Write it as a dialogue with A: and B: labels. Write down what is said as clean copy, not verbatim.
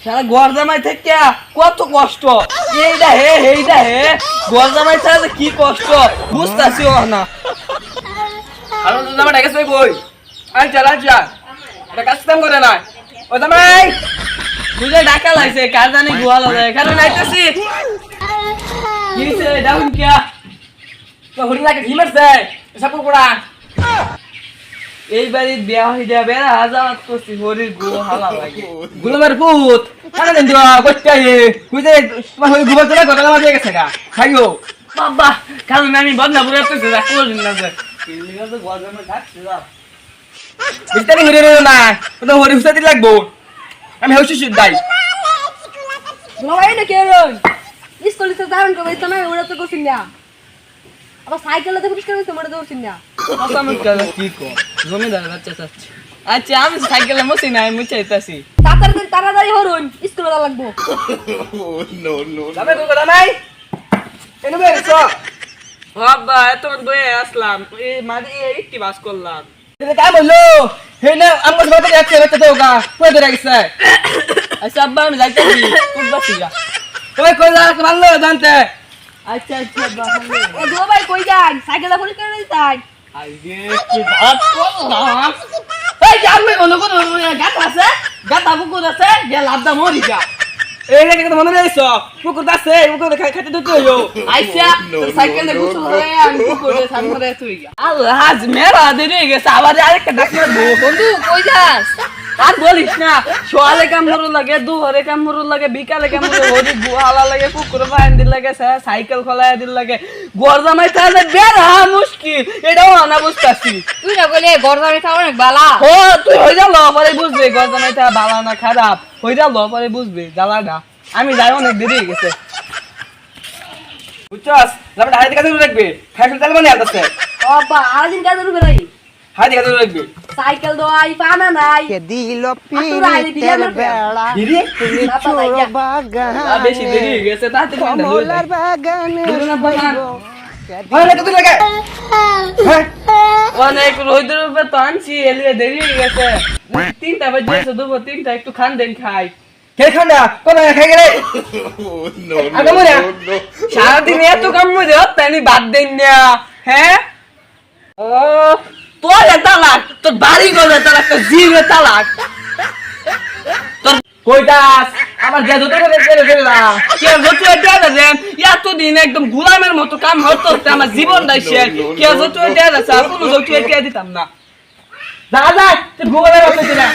A: শালা গরজামাই থেকে কত কষ্ট এইটা হে গরজামাই ছাড়া কি কষ্ট বুঝতাছি না
B: আর জামাই ডাকে সই বই আই চালা যা এটা কাজ কাম করে না ও জামাই
A: বুঝে ডাকা লাগছে কার জানি গোয়াল যায় কারণ আইতাছি
B: কি হইছে ডাউন কিয়া তো হরি লাগে ঘিমের যায় সাপুর পড়া
A: এই বাড়ির বিয়া হয়ে যাবে হাজার করছি হরির গো হালা লাগে
B: গুলমের পুত কানে দেন দিও কইতে কইতে তোমার হই গুবর চলা কথা মাঝে গেছে গা খাইও
A: বাবা কারণ আমি বদনাপুরে আসতেছি রাখবো না যে কিলিগা তো গরজামাই ডাকছে যা
B: বিস্তারি হরি রে না তো হরি হুসাতি লাগবো আমি হইছি দাই
C: নয় না কে রই স্কুলে তো দারুণ করে তো না ওরা তো কোচিং না আবার সাইকেলে তো পরিষ্কার হইছে মোটা দৌড়ছিন না
A: কথা আমি কি কো জমিদার বাচ্চা চাচ্ছি আচ্ছা আমি সাইকেলে মসি নাই মুচাইতাছি
C: তাড়াতাড়ি হরুন স্কুলে যা লাগবো
B: যাবে তো কথা নাই এনে বের চ
A: বাবা এত বয়ে আসলাম এই মাঝে একটি বাস করলাম
B: এটা কাম হলো হে না আমার বাবা যাচ্ছে বাচ্চা তো গা কই ধরে গেছে
A: আচ্ছা আব্বা আমি যাইতাছি কুটবাসি যা
B: কই কই যা মানলো জানতে
A: আচ্ছা আচ্ছা আব্বা
C: এ দো ভাই কই যান সাইকেলে পরিষ্কার হইছে তাই
A: আইগে কি ভাত করলাম
B: এই যাবে মনে করো গাত আছে
A: গাতা পুকুর আছে গে লাভদা মরি যা
B: এই রে মনে রইছ পুকুর আছে পুকুর খাইতে দিতে হইও
A: আইসা সাইকেলে গুছল হয়ে আমি পুকুরে সামনে তুই গা আল্লাহ আজ মেরা দেরি গেছে আবার আরেকটা ডাকলে
C: বন্ধু কই যাস
A: আর বলিস না সকালে কামড় লাগে দুপুরে কামড় লাগে বিকালে কামড় হরি গুহালা লাগে কুকুর বাইন দিল লাগে সাইকেল খোলায় দিল লাগে গরজামাই তাহলে বেড়া মুশকিল এটাও আনা বুঝতাছি
C: তুই না বলে গরদারে খাও অনেক বালা
A: ও তুই হই যা ল পরে বুঝবি গরজামাই তা ভালো না খারাপ হই যা ল পরে বুঝবি জ্বালাটা আমি যাই অনেক দেরি হয়ে গেছে
B: বুঝছস যাবে হাই দিকে রাখবে ফ্যাশন চাল মানে আসছে
C: বাবা আদিন কাজ করবে নাই
B: হাই দিকে রাখবে
C: সাইকেল দোয়াই পানা নাই
D: দিল
C: তোরা আইলি বিয়ার
D: বেড়া
B: দিদি
D: তুমি
C: বাবা
D: চোর
C: ভাইয়া।
D: বাগান
A: বেশি দেরি হয়ে গেছে তাতে
D: কমলার বাগানে
B: হয় না কত লাগে হ্যাঁ
A: অনেক রোদের উপরে তো আনছি এলিয়ে দেরি হয়ে গেছে 3টা বাজে দুপুর 3টা একটু খান দেন খাই
B: কে খান্ডা কোন খাই গেলে আগে মরে
A: সারাদিন এত কাম মধ্যে তাই বাদ দেন না হ্যাঁ ও তোর তালাক তোর বাড়ি গলে তালাক তোর জিবে তালাক তোর
B: কইতাস আমার যে দুটো করে ফেলে ফেললাম
A: কে যত এটা দেন এতদিন একদম গোলামের মতো কাম হতো আমার জীবনটাই শেষ কে যত এটা আছে আর কোনো যত এটা দিতাম না
B: যা যা তুই গুগলে রাখতে না